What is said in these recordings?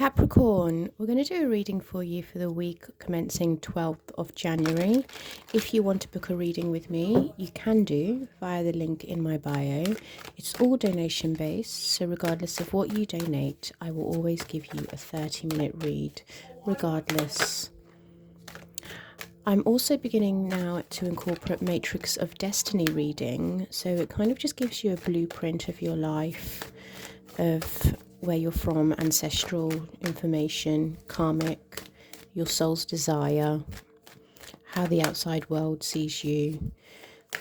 Capricorn, we're going to do a reading for you for the week commencing 12th of January. If you want to book a reading with me, you can do via the link in my bio. It's all donation based, so regardless of what you donate, I will always give you a 30-minute read, regardless. I'm also beginning now to incorporate Matrix of Destiny reading, so it kind of just gives you a blueprint of your life, of where you're from, ancestral information, karmic, your soul's desire, how the outside world sees you,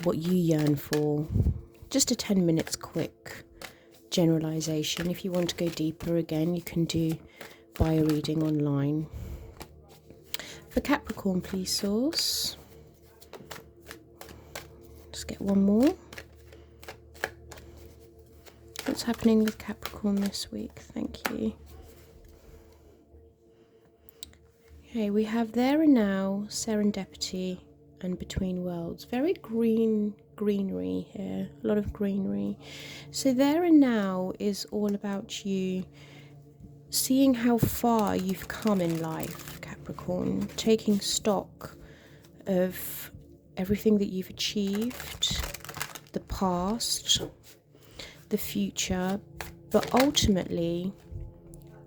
what you yearn for. Just a 10 minutes quick generalization. If you want to go deeper, again, you can do bio reading online. For Capricorn, please, source. Just get one more. What's happening with Capricorn this week? Thank you. Okay, we have there and now, serendipity, and between worlds. Very greenery here. A lot of greenery. So there and now is all about you seeing how far you've come in life, Capricorn. Taking stock of everything that you've achieved, the past, the future, but ultimately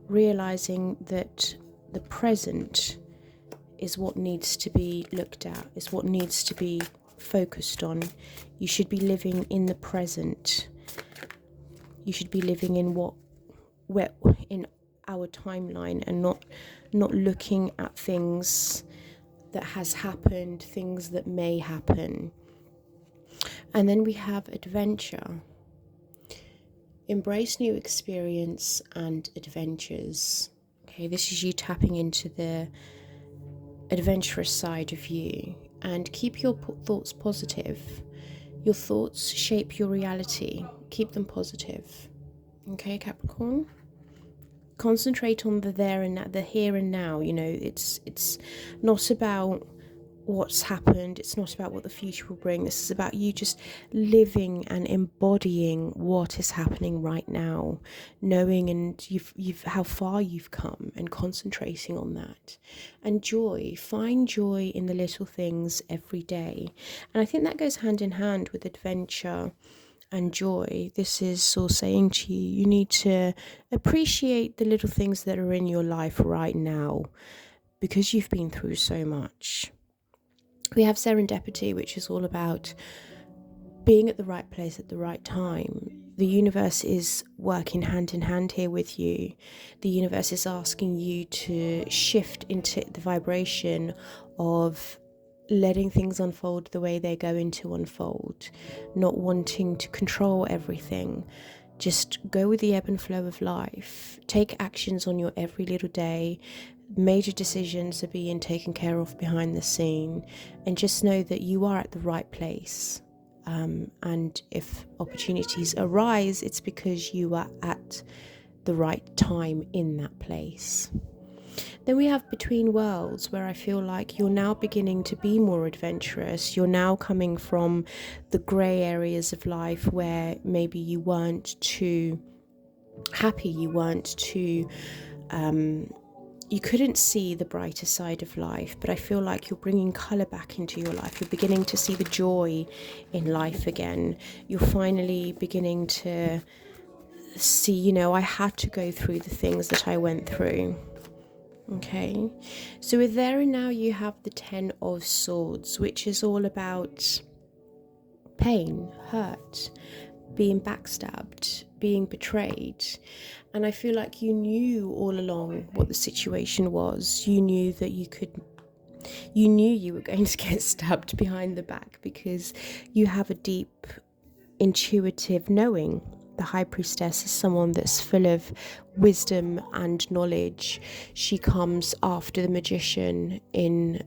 realizing that the present is what needs to be looked at, is what needs to be focused on. You should be living in the present. You should be living in in our timeline, and not looking at things that has happened, things that may happen. And then we have adventure. Embrace new experience and adventures. Okay, this is you tapping into the adventurous side of you, and keep your thoughts positive. Your thoughts shape your reality. Keep them positive. Okay, Capricorn? Concentrate on the there and now, the here and now. You know, it's not about what's happened, it's not about what the future will bring. This is about you just living and embodying what is happening right now, knowing and you've how far you've come, and concentrating on that. And joy, find joy in the little things every day. And I think that goes hand in hand with adventure and joy. This is all saying to you, you need to appreciate the little things that are in your life right now, because you've been through so much. We have serendipity, which is all about being at the right place at the right time. The universe is working hand in hand here with you. The universe is asking you to shift into the vibration of letting things unfold the way they're going to unfold, not wanting to control everything. Just go with the ebb and flow of life. Take actions on your every little day. Major decisions are being taken care of behind the scene, and just know that you are at the right place. And if opportunities arise, it's because you are at the right time in that place. Then we have between worlds, where I feel like you're now beginning to be more adventurous. You're now coming from the grey areas of life where maybe you weren't too happy, you weren't too you couldn't see the brighter side of life. But I feel like you're bringing colour back into your life. You're beginning to see the joy in life again. You're finally beginning to see, you know, I had to go through the things that I went through. Okay, so with there and now, you have the 10 of Swords, which is all about pain, hurt, being backstabbed, being betrayed. And I feel like you knew all along what the situation was. You knew that you knew you were going to get stabbed behind the back, because you have a deep intuitive knowing. The High Priestess is someone that's full of wisdom and knowledge. She comes after the Magician in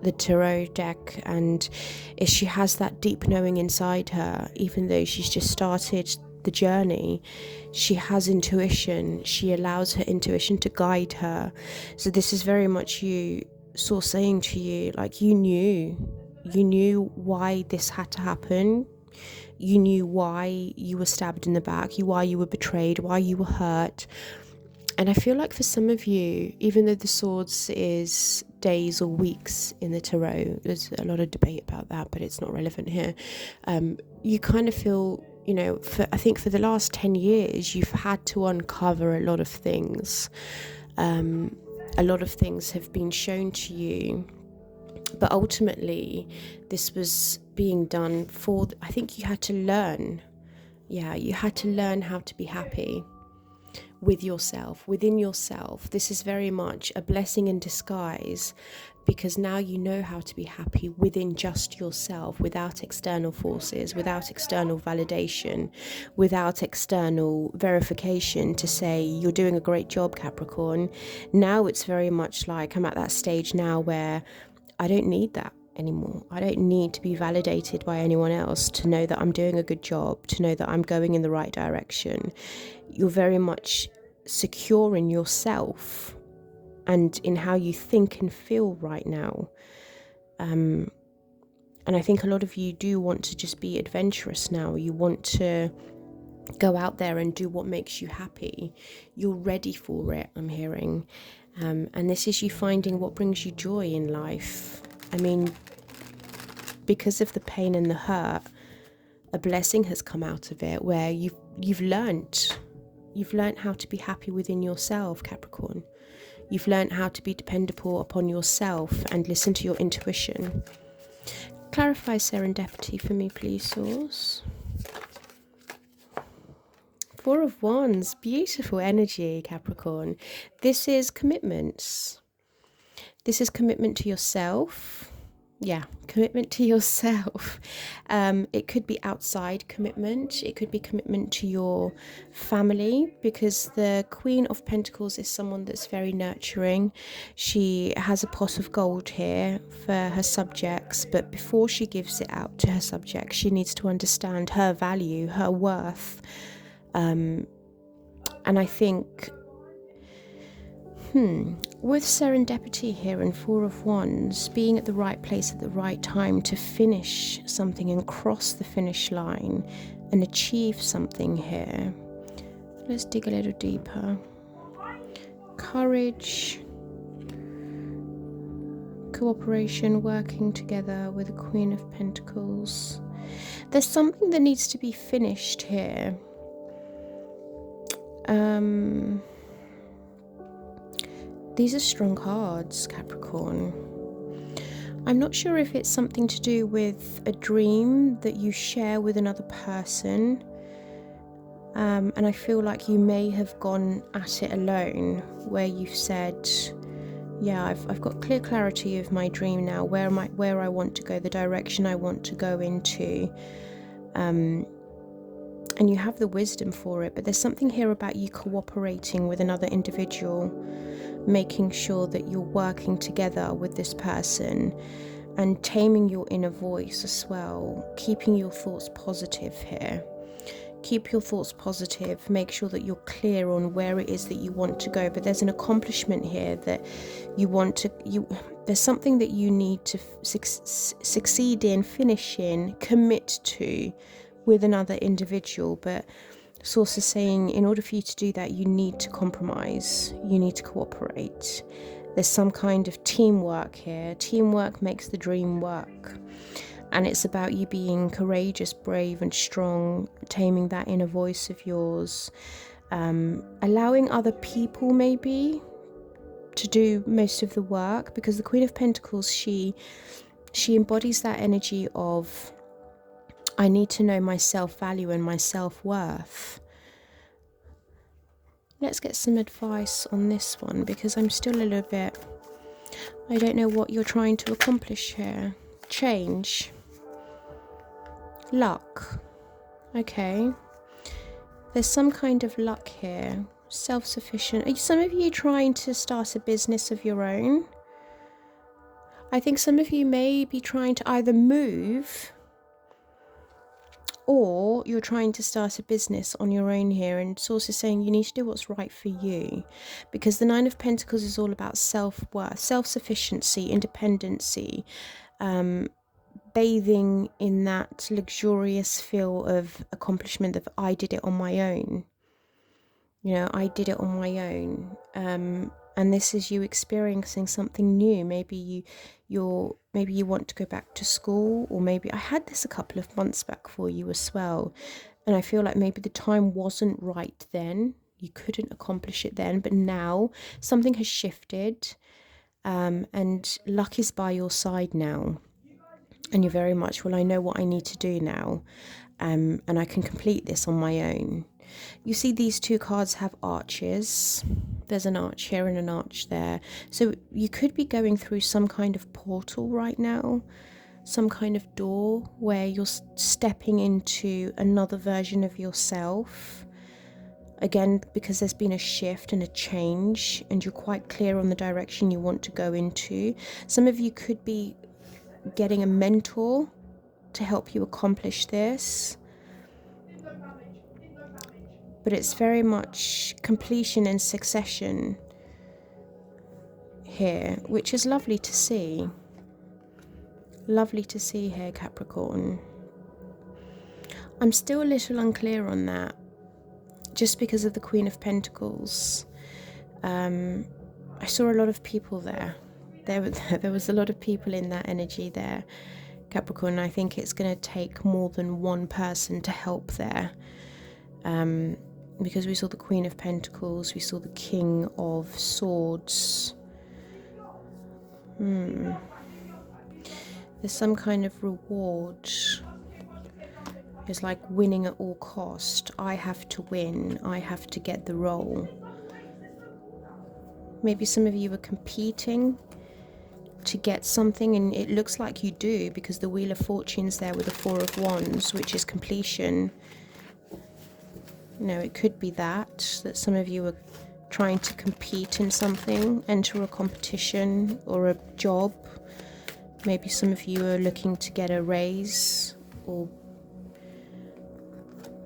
the tarot deck, and she has that deep knowing inside her. Even though she's just started the journey, she has intuition. She allows her intuition to guide her. So this is very much you saying to you, like, you knew why this had to happen. You knew why you were stabbed in the back, why you were betrayed, why you were hurt. And I feel like for some of you, even though the Swords is days or weeks in the tarot, there's a lot of debate about that, but it's not relevant here. You kind of feel, you know, I think for the last 10 years, you've had to uncover a lot of things. A lot of things have been shown to you, but ultimately this was being done for, I think you had to learn. Yeah, you had to learn how to be happy with yourself, within yourself. This is very much a blessing in disguise, because now you know how to be happy within just yourself, without external forces, without external validation, without external verification to say you're doing a great job, Capricorn. Now it's very much like I'm at that stage now where I don't need that anymore. I don't need to be validated by anyone else to know that I'm doing a good job, to know that I'm going in the right direction. You're very much secure in yourself and in how you think and feel right now. And I think a lot of you do want to just be adventurous now. You want to go out there and do what makes you happy. You're ready for it, I'm hearing. And this is you finding what brings you joy in life. I mean, because of the pain and the hurt, a blessing has come out of it where you've learnt how to be happy within yourself, Capricorn. You've learnt how to be dependable upon yourself and listen to your intuition. Clarify serendipity for me, please, Source. Four of Wands, beautiful energy, Capricorn. This is commitments. This is commitment to yourself. Yeah, commitment to yourself. It could be outside commitment. It could be commitment to your family, because the Queen of Pentacles is someone that's very nurturing. She has a pot of gold here for her subjects, but before she gives it out to her subjects, she needs to understand her value, her worth. And I think with serendipity here and Four of Wands, being at the right place at the right time to finish something and cross the finish line and achieve something here. Let's dig a little deeper. Courage, cooperation, working together with the Queen of Pentacles. There's something that needs to be finished here. These are strong cards, Capricorn. I'm not sure if it's something to do with a dream that you share with another person. And I feel like you may have gone at it alone, where you've said, yeah, I've got clear clarity of my dream now, where I want to go, the direction I want to go into. And you have the wisdom for it, but there's something here about you cooperating with another individual, making sure that you're working together with this person and taming your inner voice as well, keeping your thoughts positive here. Keep your thoughts positive, make sure that you're clear on where it is that you want to go, but there's an accomplishment here that you want to, there's something that you need to succeed in, finish in, commit to with another individual. But Source is saying in order for you to do that, you need to compromise, you need to cooperate. There's some kind of teamwork here. Teamwork makes the dream work. And it's about you being courageous, brave and strong, taming that inner voice of yours, allowing other people maybe to do most of the work, because the Queen of Pentacles, she embodies that energy of, I need to know my self-value and my self-worth. Let's get some advice on this one, because I'm still a little bit, I don't know what you're trying to accomplish here. Change. Luck. Okay. There's some kind of luck here. Self-sufficient. Are some of you trying to start a business of your own? I think some of you may be trying to either move, or you're trying to start a business on your own here, and Source is saying you need to do what's right for you, because the Nine of Pentacles is all about self-worth, self-sufficiency, independency, bathing in that luxurious feel of accomplishment of I did it on my own. You know, I did it on my own. And this is you experiencing something new. Maybe you want to go back to school, or maybe I had this a couple of months back for you as well. And I feel like maybe the time wasn't right then. You couldn't accomplish it then, but now something has shifted, and luck is by your side now. And you're very much, well, I know what I need to do now, and I can complete this on my own. You see these two cards have arches. There's an arch here and an arch there. So you could be going through some kind of portal right now, some kind of door where you're stepping into another version of yourself. Again, because there's been a shift and a change, and you're quite clear on the direction you want to go into. Some of you could be getting a mentor to help you accomplish this. But it's very much completion and succession here, which is lovely to see. Lovely to see here, Capricorn. I'm still a little unclear on that, just because of the Queen of Pentacles. I saw a lot of people there. There was a lot of people in that energy there, Capricorn. I think it's going to take more than one person to help there. Because we saw the Queen of Pentacles, we saw the King of Swords. There's some kind of reward. It's like winning at all cost. I have to win. I have to get the role. Maybe some of you are competing to get something, and it looks like you do, because the Wheel of Fortune's there with the Four of Wands, which is completion. You know, it could be that some of you are trying to compete in something, enter a competition or a job. Maybe some of you are looking to get a raise or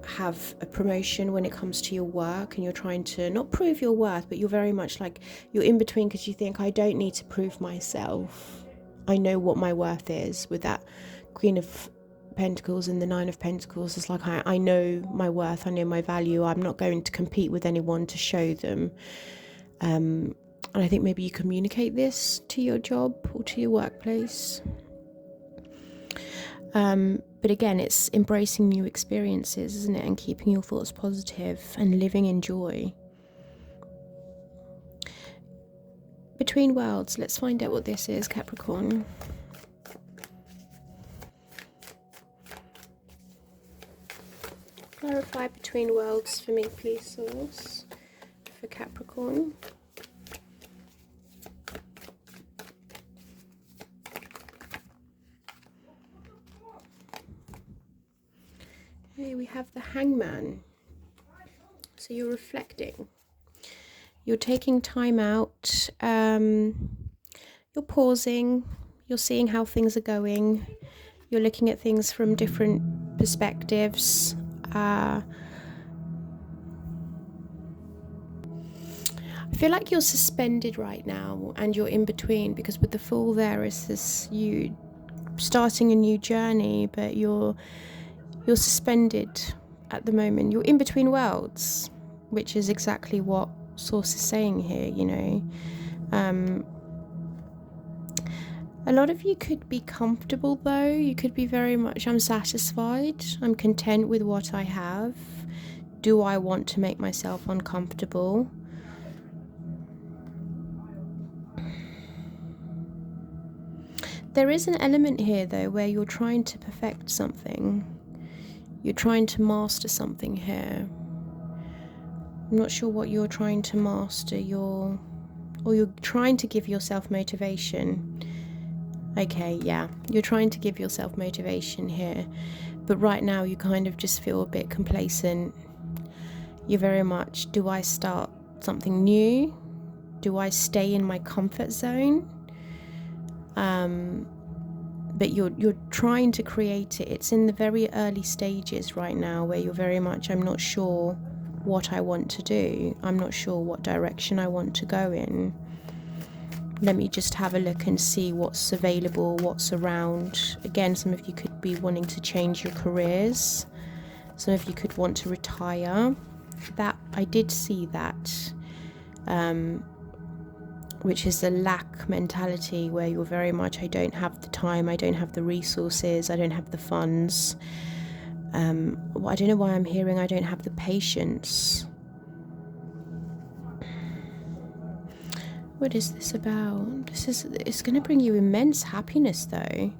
have a promotion when it comes to your work, and you're trying to not prove your worth, but you're very much like you're in between, because you think, I don't need to prove myself. I know what my worth is. With that Queen of Pentacles and the Nine of Pentacles, it's like I know my worth, I know my value. I'm not going to compete with anyone to show them. And I think maybe you communicate this to your job or to your workplace. But again, it's embracing new experiences, isn't it? And keeping your thoughts positive and living in joy. Between worlds, let's find out what this is, Capricorn. Clarify between worlds for me, please, Source, for Capricorn. Here we have the Hangman. So you're reflecting. You're taking time out. You're pausing. You're seeing how things are going. You're looking at things from different perspectives. I feel like you're suspended right now, and you're in between, because with the Fool there is this you starting a new journey, but you're suspended at the moment. You're in between worlds, which is exactly what Source is saying here, you know. A lot of you could be comfortable, though. You could be very much, I'm satisfied, I'm content with what I have. Do I want to make myself uncomfortable? There is an element here, though, where you're trying to perfect something. You're trying to master something here. I'm not sure what you're trying to master. You're trying to give yourself motivation. Okay, yeah, you're trying to give yourself motivation here. But right now you kind of just feel a bit complacent. You're very much, do I start something new? Do I stay in my comfort zone? But you're trying to create it. It's in the very early stages right now, where you're very much, I'm not sure what I want to do. I'm not sure what direction I want to go in. Let me just have a look and see what's available, what's around. Again, some of you could be wanting to change your careers. Some of you could want to retire. that I did see that, which is the lack mentality, where you're very much, I don't have the time, I don't have the resources, I don't have the funds. I don't know why I'm hearing I don't have the patience. What is this about? It's going to bring you immense happiness, though.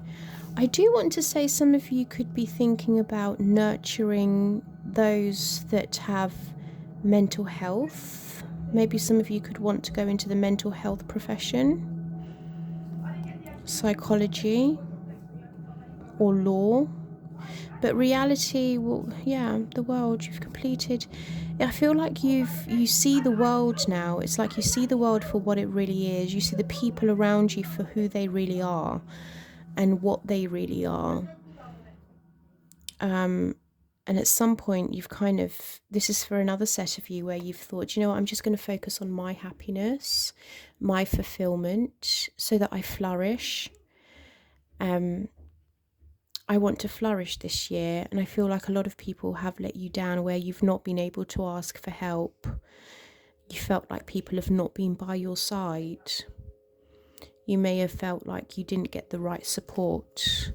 I do want to say some of you could be thinking about nurturing those that have mental health. Maybe some of you could want to go into the mental health profession, psychology, or law. But reality, well, yeah, the world, you've completed. I feel like you see the world now. It's like you see the world for what it really is. You see the people around you for who they really are and what they really are. And at some point you've kind of, this is for another set of you where you've thought, you know what, I'm just going to focus on my happiness, my fulfillment, so that I flourish. I want to flourish this year, and I feel like a lot of people have let you down where you've not been able to ask for help. You felt like people have not been by your side. You may have felt like you didn't get the right support.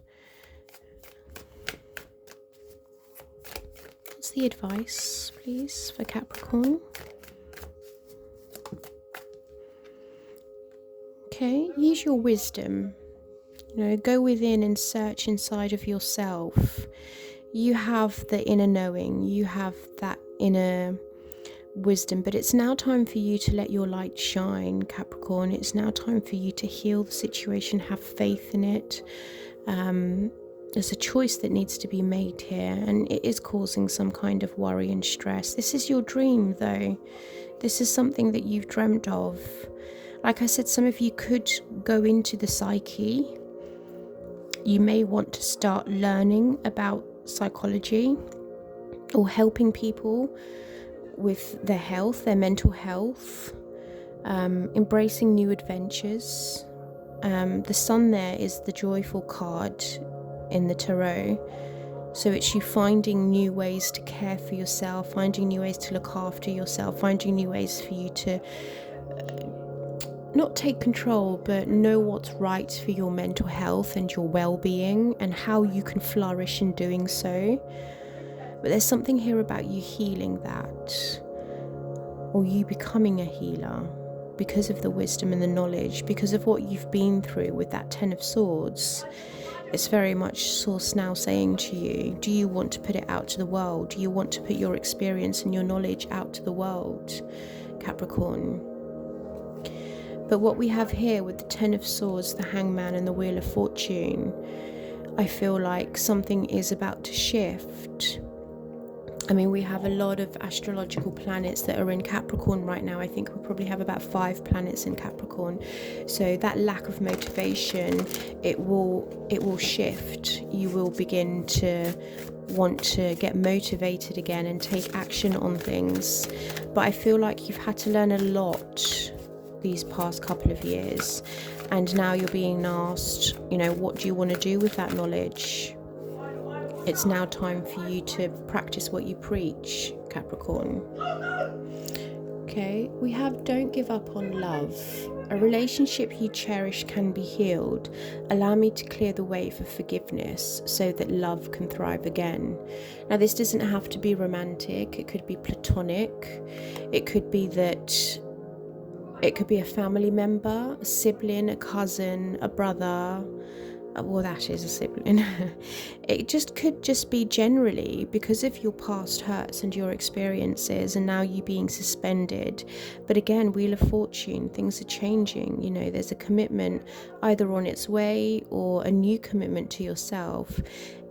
What's the advice, please, for Capricorn? Okay, use your wisdom. You know, go within and search inside of yourself. You have the inner knowing, you have that inner wisdom, but it's now time for you to let your light shine, Capricorn. It's now time for you to heal the situation, have faith in it. There's a choice that needs to be made here, and it is causing some kind of worry and stress. This is your dream, though. This is something that you've dreamt of. Like I said, some of you could go into the psyche. You may want to start learning about psychology or helping people with their health, their mental health, embracing new adventures. The sun there is the joyful card in the tarot. So it's you finding new ways to care for yourself, finding new ways to look after yourself, finding new ways for you to not take control, but know what's right for your mental health and your well-being and how you can flourish in doing so. But there's something here about you healing that, or you becoming a healer because of the wisdom and the knowledge, because of what you've been through with that Ten of Swords. It's very much Source now saying to you, do you want to put it out to the world? Do you want to put your experience and your knowledge out to the world, Capricorn? But what we have here with the Ten of Swords, the Hangman, and the Wheel of Fortune, I feel like something is about to shift. I mean, we have a lot of astrological planets that are in Capricorn right now. I think we probably have about 5 planets in Capricorn. So that lack of motivation, it will shift. You will begin to want to get motivated again and take action on things. But I feel like you've had to learn a lot these past couple of years, and now you're being asked, you know, what do you want to do with that knowledge? It's now time for you to practice what you preach, Capricorn. Okay, we have don't give up on love. A relationship you cherish can be healed. Allow me to clear the way for forgiveness so that love can thrive again. Now, this doesn't have to be romantic. It could be platonic. It could be that it could be a family member, a sibling, a cousin, a brother. Well, that is a sibling. It just could just be generally because of your past hurts and your experiences, and now you being suspended. But again, Wheel of Fortune, things are changing. You know, there's a commitment either on its way or a new commitment to yourself.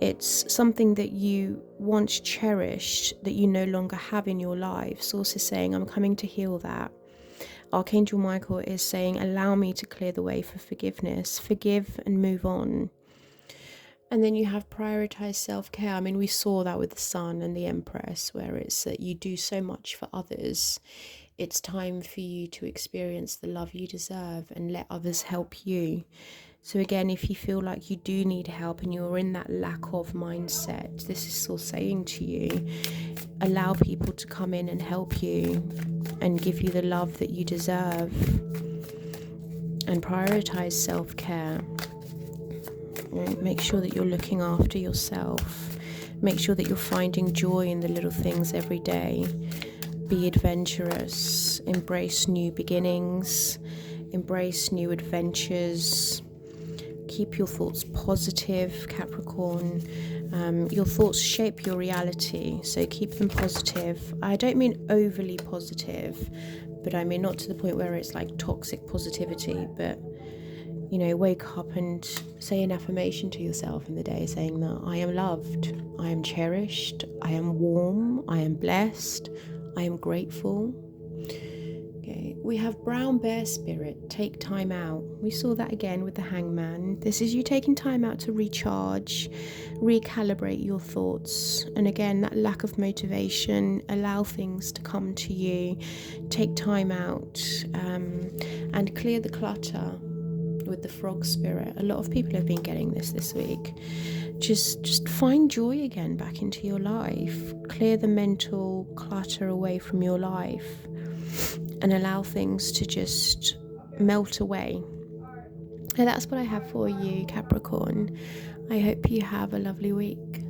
It's something that you once cherished that you no longer have in your life. Source is saying, I'm coming to heal that. Archangel Michael is saying, allow me to clear the way for forgiveness. Forgive and move on. And then you have prioritized self-care. I mean, we saw that with the Sun and the Empress, where it's that you do so much for others. It's time for you to experience the love you deserve and let others help you. So again, if you feel like you do need help and you're in that lack of mindset, this is still saying to you, allow people to come in and help you and give you the love that you deserve, and prioritize self-care. Make sure that you're looking after yourself. Make sure that you're finding joy in the little things every day. Be adventurous. Embrace new beginnings. Embrace new adventures. Keep your thoughts positive, Capricorn. Your thoughts shape your reality, so keep them positive. I don't mean overly positive, but I mean not to the point where it's like toxic positivity, but wake up and say an affirmation to yourself in the day, saying that I am loved, I am cherished, I am warm, I am blessed, I am grateful. Okay, we have brown bear spirit, take time out. We saw that again with the hangman. This is you taking time out to recharge, recalibrate your thoughts. And again, that lack of motivation, allow things to come to you. Take time out and clear the clutter with the frog spirit. A lot of people have been getting this week. Just find joy again back into your life. Clear the mental clutter away from your life and allow things to just melt away. And that's what I have for you, Capricorn. I hope you have a lovely week.